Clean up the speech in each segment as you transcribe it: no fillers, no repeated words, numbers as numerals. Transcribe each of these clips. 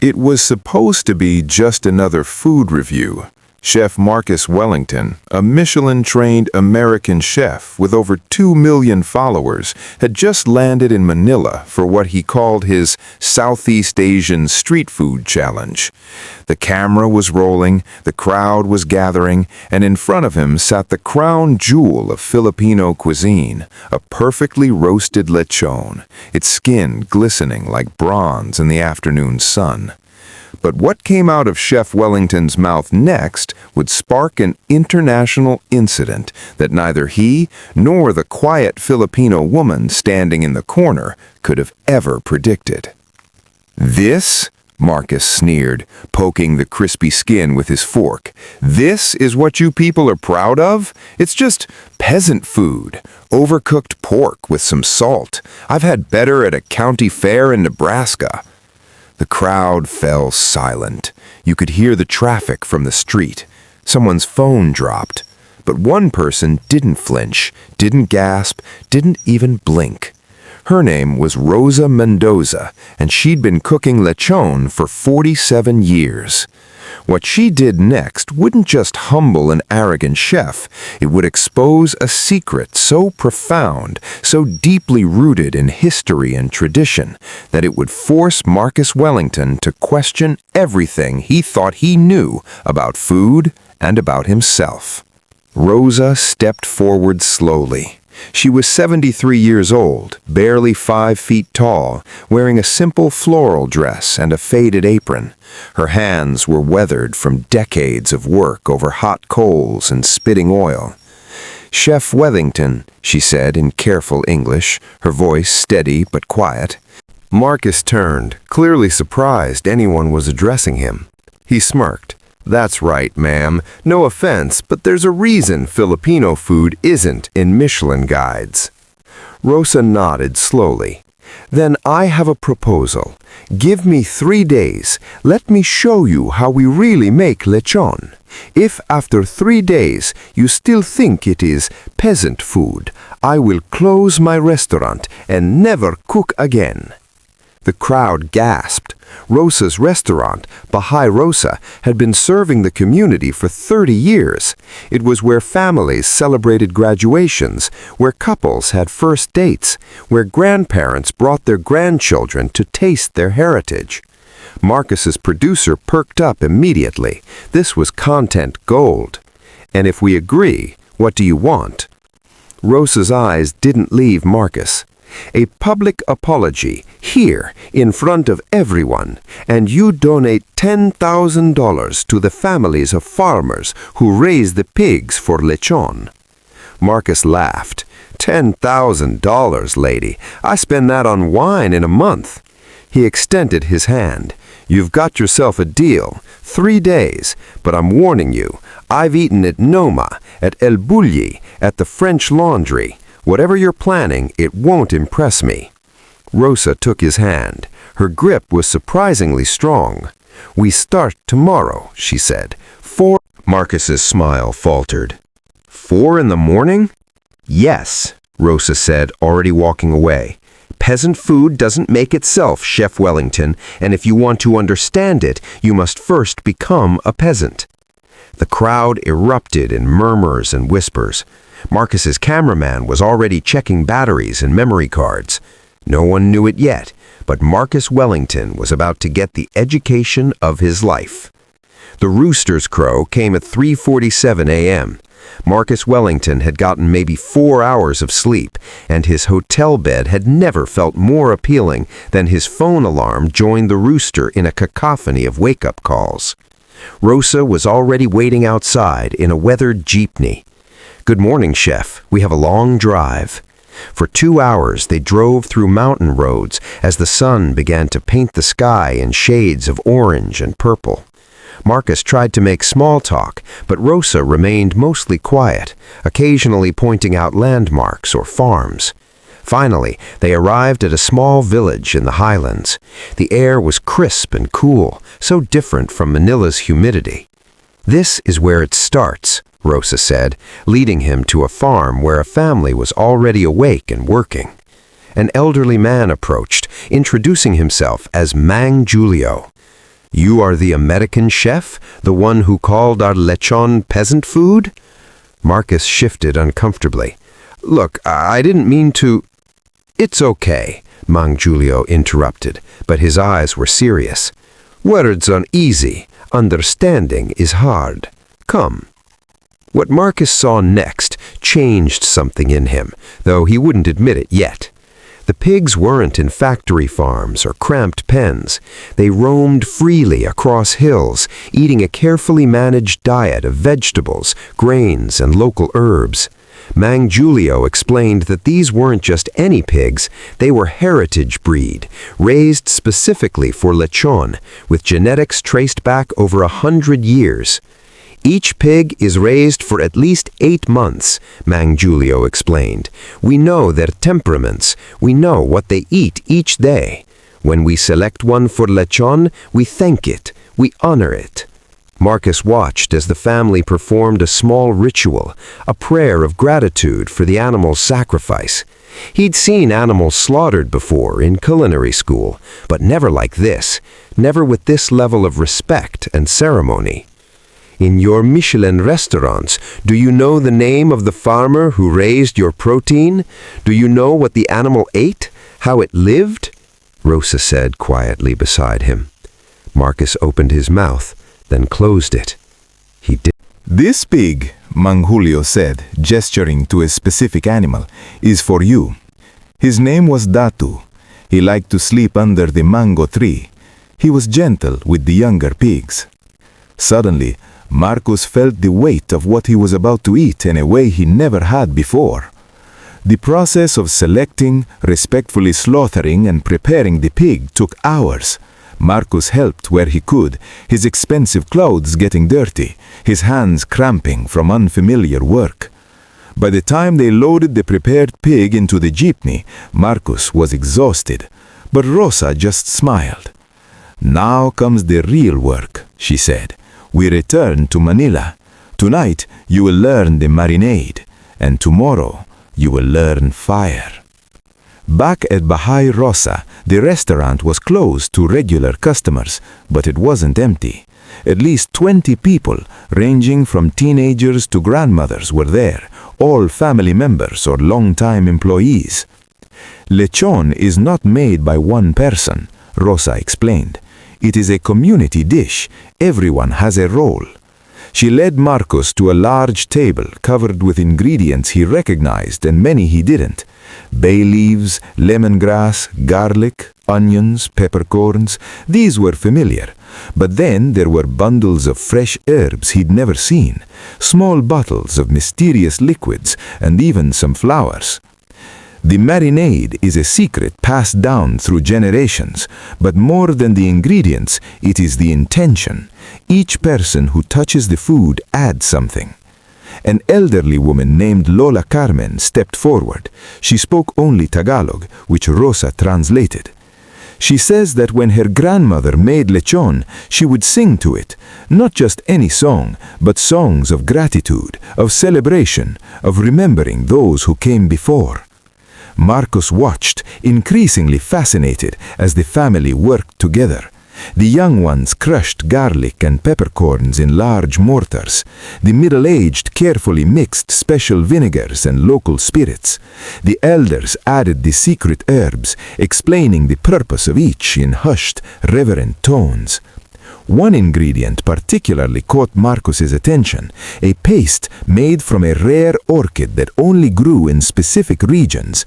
It was supposed to be just another food review. Chef Marcus Wellington, a Michelin-trained American chef with over 2 million followers, had just landed in Manila for what he called his Southeast Asian Street Food Challenge. The camera was rolling, the crowd was gathering, and in front of him sat the crown jewel of Filipino cuisine, a perfectly roasted lechon, its skin glistening like bronze in the afternoon sun. But what came out of Chef Wellington's mouth next would spark an international incident that neither he nor the quiet Filipino woman standing in the corner could have ever predicted. "This," Marcus sneered, poking the crispy skin with his fork, "this is what you people are proud of? It's just peasant food, overcooked pork with some salt. I've had better at a county fair in Nebraska." The crowd fell silent. You could hear the traffic from the street. Someone's phone dropped. But one person didn't flinch, didn't gasp, didn't even blink. Her name was Rosa Mendoza, and she'd been cooking lechon for 47 years. What she did next wouldn't just humble an arrogant chef, it would expose a secret so profound, so deeply rooted in history and tradition, that it would force Marcus Wellington to question everything he thought he knew about food and about himself. Rosa stepped forward slowly. She was 73 years old, barely 5 feet tall, wearing a simple floral dress and a faded apron. Her hands were weathered from decades of work over hot coals and spitting oil. "Chef Wellington," she said in careful English, her voice steady but quiet. Marcus turned, clearly surprised anyone was addressing him. He smirked. "That's right, ma'am. No offense, but there's a reason Filipino food isn't in Michelin guides." Rosa nodded slowly. "Then I have a proposal. Give me 3 days. Let me show you how we really make lechon. If after 3 days you still think it is peasant food, I will close my restaurant and never cook again." The crowd gasped. Rosa's restaurant, Bahay Rosa, had been serving the community for 30 years. It was where families celebrated graduations, where couples had first dates, where grandparents brought their grandchildren to taste their heritage. Marcus's producer perked up immediately. This was content gold. "And if we agree, what do you want?" Rosa's eyes didn't leave Marcus. "A public apology, here, in front of everyone, and you donate $10,000 to the families of farmers who raise the pigs for lechon." Marcus laughed. $10,000, lady. I spend that on wine in a month." He extended his hand. "You've got yourself a deal. 3 days, but I'm warning you, I've eaten at Noma, at El Bulli, at the French Laundry. Whatever you're planning, it won't impress me." Rosa took his hand. Her grip was surprisingly strong. "We start tomorrow," she said. 4. Marcus's smile faltered. 4 in the morning? "Yes," Rosa said, already walking away. "Peasant food doesn't make itself, Chef Wellington, and if you want to understand it, you must first become a peasant." The crowd erupted in murmurs and whispers. Marcus's cameraman was already checking batteries and memory cards. No one knew it yet, but Marcus Wellington was about to get the education of his life. The rooster's crow came at 3:47 a.m. Marcus Wellington had gotten maybe 4 hours of sleep, and his hotel bed had never felt more appealing than his phone alarm joined the rooster in a cacophony of wake-up calls. Rosa was already waiting outside in a weathered jeepney. "Good morning, Chef. We have a long drive." For 2 hours they drove through mountain roads as the sun began to paint the sky in shades of orange and purple. Marcus tried to make small talk, but Rosa remained mostly quiet, occasionally pointing out landmarks or farms. Finally, they arrived at a small village in the highlands. The air was crisp and cool, so different from Manila's humidity. "This is where it starts," Rosa said, leading him to a farm where a family was already awake and working. An elderly man approached, introducing himself as Mang Julio. You are the American chef, the one who called our lechon peasant food? Marcus shifted uncomfortably. Look, I didn't mean to... It's okay, Mang Julio interrupted, but his eyes were serious. Words are easy, understanding is hard. Come. What Marcus saw next changed something in him, though he wouldn't admit it yet. The pigs weren't in factory farms or cramped pens. They roamed freely across hills, eating a carefully managed diet of vegetables, grains, and local herbs. Mang Julio explained that these weren't just any pigs, they were heritage breed, raised specifically for lechon, with genetics traced back over 100 years. Each pig is raised for at least 8 months, Mang Julio explained. We know their temperaments. We know what they eat each day. When we select one for lechon, we thank it. We honor it. Marcus watched as the family performed a small ritual, a prayer of gratitude for the animal's sacrifice. He'd seen animals slaughtered before in culinary school, but never like this, never with this level of respect and ceremony. In your Michelin restaurants, do you know the name of the farmer who raised your protein? Do you know what the animal ate? How it lived? Rosa said quietly beside him. Marcus opened his mouth, then closed it. He did. This pig, Mang Julio said, gesturing to a specific animal, is for you. His name was Datu. He liked to sleep under the mango tree. He was gentle with the younger pigs. Suddenly, Marcus felt the weight of what he was about to eat in a way he never had before. The process of selecting, respectfully slaughtering, and preparing the pig took hours. Marcus helped where he could, his expensive clothes getting dirty, his hands cramping from unfamiliar work. By the time they loaded the prepared pig into the jeepney, Marcus was exhausted, but Rosa just smiled. Now comes the real work, she said. We return to Manila. Tonight you will learn the marinade, and tomorrow you will learn fire. Back at Bahay Rosa, the restaurant was closed to regular customers, but it wasn't empty. At least 20 people, ranging from teenagers to grandmothers, were there, all family members or long-time employees. Lechon is not made by one person, Rosa explained. It is a community dish. Everyone has a role. She led Marcus to a large table covered with ingredients he recognized and many he didn't. Bay leaves, lemongrass, garlic, onions, peppercorns, these were familiar. But then there were bundles of fresh herbs he'd never seen, small bottles of mysterious liquids, and even some flowers. The marinade is a secret passed down through generations, but more than the ingredients, it is the intention. Each person who touches the food adds something. An elderly woman named Lola Carmen stepped forward. She spoke only Tagalog, which Rosa translated. She says that when her grandmother made lechon, she would sing to it, not just any song, but songs of gratitude, of celebration, of remembering those who came before. Marcus watched, increasingly fascinated, as the family worked together. The young ones crushed garlic and peppercorns in large mortars. The middle-aged carefully mixed special vinegars and local spirits. The elders added the secret herbs, explaining the purpose of each in hushed, reverent tones. One ingredient particularly caught Marcus's attention, a paste made from a rare orchid that only grew in specific regions.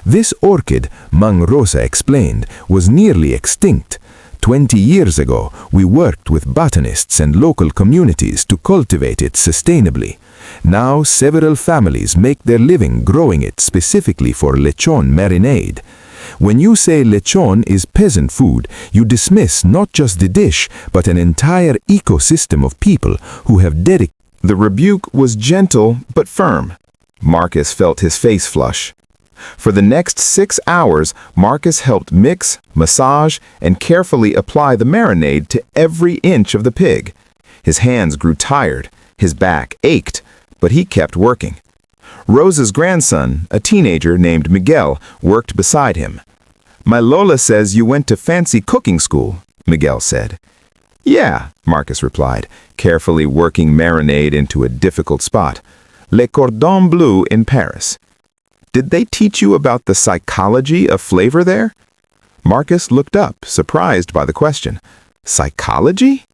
This orchid, Mang Rosa explained, was nearly extinct. 20 years ago, we worked with botanists and local communities to cultivate it sustainably. Now, several families make their living growing it specifically for lechon marinade. When you say lechon is peasant food, you dismiss not just the dish, but an entire ecosystem of people who have dedicated. The rebuke was gentle but firm. Marcus felt his face flush. For the next 6 hours, Marcus helped mix, massage, and carefully apply the marinade to every inch of the pig. His hands grew tired, his back ached, but he kept working. Rosa's grandson, a teenager named Miguel, worked beside him. "My Lola says you went to fancy cooking school," Miguel said. Yeah, Marcus replied, carefully working marinade into a difficult spot. Le Cordon Bleu in Paris. Did they teach you about the psychology of flavor there? Marcus looked up, surprised by the question. Psychology?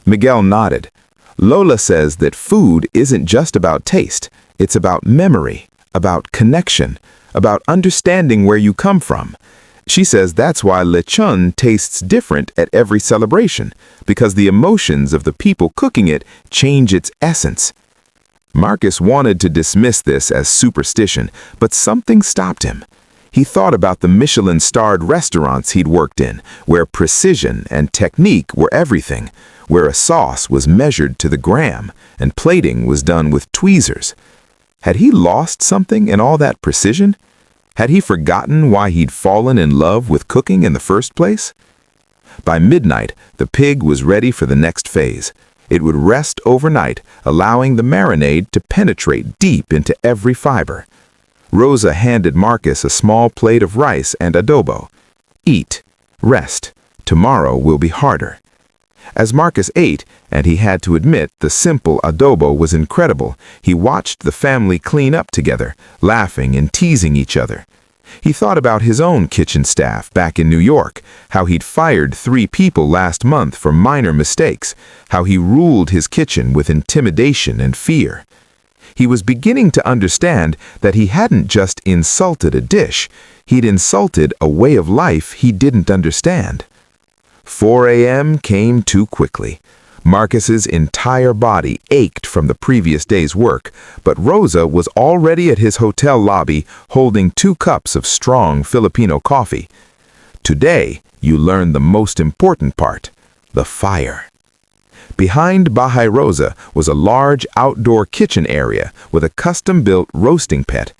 Miguel nodded. Lola says that food isn't just about taste. It's about memory, about connection, about understanding where you come from. She says that's why lechon tastes different at every celebration, because the emotions of the people cooking it change its essence. Marcus wanted to dismiss this as superstition, but something stopped him. He thought about the Michelin-starred restaurants he'd worked in, where precision and technique were everything, where a sauce was measured to the gram and plating was done with tweezers. Had he lost something in all that precision? Had he forgotten why he'd fallen in love with cooking in the first place? By midnight, the pig was ready for the next phase. It would rest overnight, allowing the marinade to penetrate deep into every fiber. Rosa handed Marcus a small plate of rice and adobo. Eat. Rest. Tomorrow will be harder. As Marcus ate, and he had to admit the simple adobo was incredible, he watched the family clean up together, laughing and teasing each other. He thought about his own kitchen staff back in New York, how he'd fired 3 people last month for minor mistakes, how he ruled his kitchen with intimidation and fear. He was beginning to understand that he hadn't just insulted a dish, he'd insulted a way of life he didn't understand. 4 a.m. came too quickly. Marcus's entire body ached from the previous day's work, but Rosa was already at his hotel lobby holding 2 cups of strong Filipino coffee. Today, you learn the most important part, the fire. Behind Bahay Rosa was a large outdoor kitchen area with a custom-built roasting pit.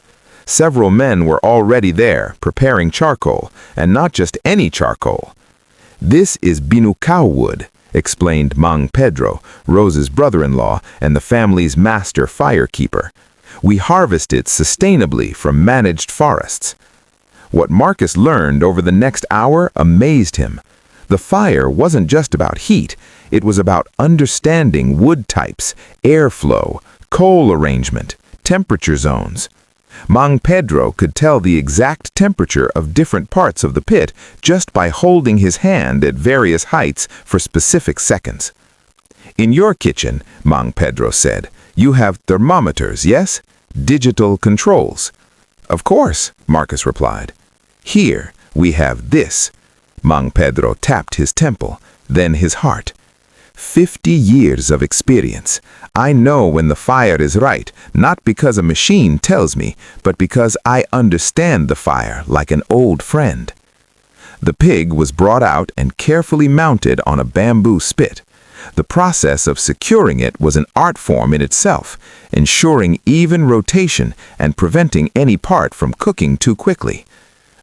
Several men were already there, preparing charcoal, and not just any charcoal. This is binukaw wood, explained Mang Pedro, Rosa's brother-in-law and the family's master firekeeper. We harvest it sustainably from managed forests. What Marcus learned over the next hour amazed him. The fire wasn't just about heat, it was about understanding wood types, airflow, coal arrangement, temperature zones. Mang Pedro could tell the exact temperature of different parts of the pit just by holding his hand at various heights for specific seconds. In your kitchen, Mang Pedro said, you have thermometers, yes? Digital controls. Of course, Marcus replied. Here, we have this. Mang Pedro tapped his temple, then his heart. 50 years of experience. I know when the fire is right, not because a machine tells me, but because I understand the fire like an old friend. The pig was brought out and carefully mounted on a bamboo spit. The process of securing it was an art form in itself, ensuring even rotation and preventing any part from cooking too quickly.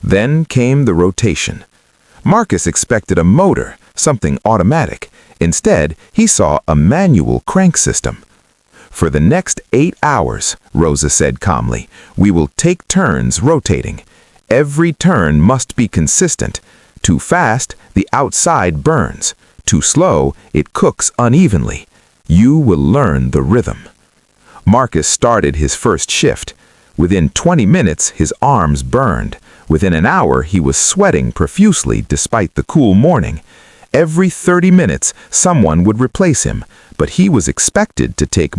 Then came the rotation. Marcus expected a motor, something automatic. Instead, he saw a manual crank system. For the next 8 hours, Rosa said calmly, we will take turns rotating. Every turn must be consistent. Too fast, the outside burns. Too slow, it cooks unevenly. You will learn the rhythm. Marcus started his first shift. Within 20 minutes, his arms burned. Within an hour, he was sweating profusely despite the cool morning. Every 30 minutes, someone would replace him, but he was expected to take